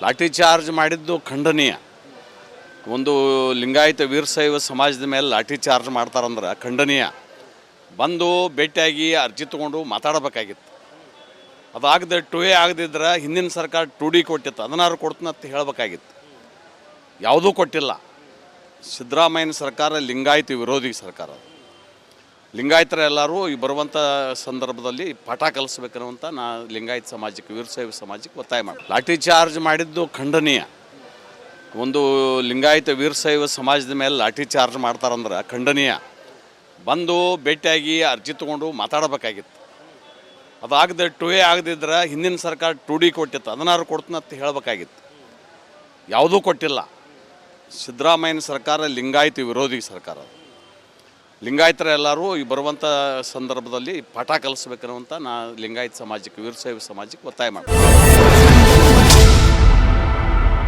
ಲಾಠಿ charge ಮಾಡಿದ್ದು ಖಂಡನೀಯ. ಒಂದು ಲಿಂಗಾಯತ ವೀರಶೈವ ಸಮಾಜದ ಮೇಲೆ ಲಾಠಿ ಚಾರ್ಜ್ ಮಾಡ್ತಾರಂದ್ರೆ ಖಂಡನೀಯ. ಬಂದು ಭೇಟಿಯಾಗಿ ಅರ್ಜಿ ತೊಗೊಂಡು ಮಾತಾಡಬೇಕಾಗಿತ್ತು. ಅದಾಗದೆ 2A ಆಗದಿದ್ರೆ ಹಿಂದಿನ ಸರ್ಕಾರ 2D ಕೊಟ್ಟಿತ್ತು, ಅದನ್ನಾರು ಕೊಡ್ತೀನಂತ ಹೇಳಬೇಕಾಗಿತ್ತು. ಯಾವುದೂ ಕೊಟ್ಟಿಲ್ಲ. ಸಿದ್ದರಾಮಯ್ಯನ ಸರ್ಕಾರ ಲಿಂಗಾಯತ ವಿರೋಧಿ ಸರ್ಕಾರ. ಲಿಂಗಾಯತರ ಎಲ್ಲರೂ ಈ ಬರುವಂಥ ಸಂದರ್ಭದಲ್ಲಿ ಪಾಠ ಕಲಿಸ್ಬೇಕನ್ನುವಂಥ ನಾ ಲಿಂಗಾಯತ ಸಮಾಜಕ್ಕೆ, ವೀರಶೈವ ಸಮಾಜಕ್ಕೆ ಒತ್ತಾಯ ಮಾಡಿ. ಲಾಠಿ ಚಾರ್ಜ್ ಮಾಡಿದ್ದು ಖಂಡನೀಯ. ಒಂದು ಲಿಂಗಾಯತ ವೀರಶೈವ ಸಮಾಜದ ಮೇಲೆ ಲಾಠಿ ಚಾರ್ಜ್ ಮಾಡ್ತಾರಂದ್ರೆ ಖಂಡನೀಯ. ಬಂದು ಭೇಟಿಯಾಗಿ ಅರ್ಜಿ ತೊಗೊಂಡು ಮಾತಾಡಬೇಕಾಗಿತ್ತು. ಅದಾಗದೆ 2A ಆಗದಿದ್ರೆ ಹಿಂದಿನ ಸರ್ಕಾರ 2D ಕೊಟ್ಟಿತ್ತು, ಅದನ್ನಾರು ಕೊಡ್ತೀನಂತ ಹೇಳಬೇಕಾಗಿತ್ತು. ಯಾವುದೂ ಕೊಟ್ಟಿಲ್ಲ. ಸಿದ್ದರಾಮಯ್ಯನ ಸರ್ಕಾರ ಲಿಂಗಾಯತ ವಿರೋಧಿ ಸರ್ಕಾರ. ಲಿಂಗಾಯತರ ಎಲ್ಲರೂ ಈ ಬರುವಂಥ ಸಂದರ್ಭದಲ್ಲಿ ಪಾಠ ಕಲಿಸ್ಬೇಕನ್ನುವಂಥ ನಾ ಲಿಂಗಾಯತ ಸಮಾಜಕ್ಕೆ, ವೀರಶೈವ ಸಮಾಜಕ್ಕೆ ಒತ್ತಾಯ ಮಾಡಿ.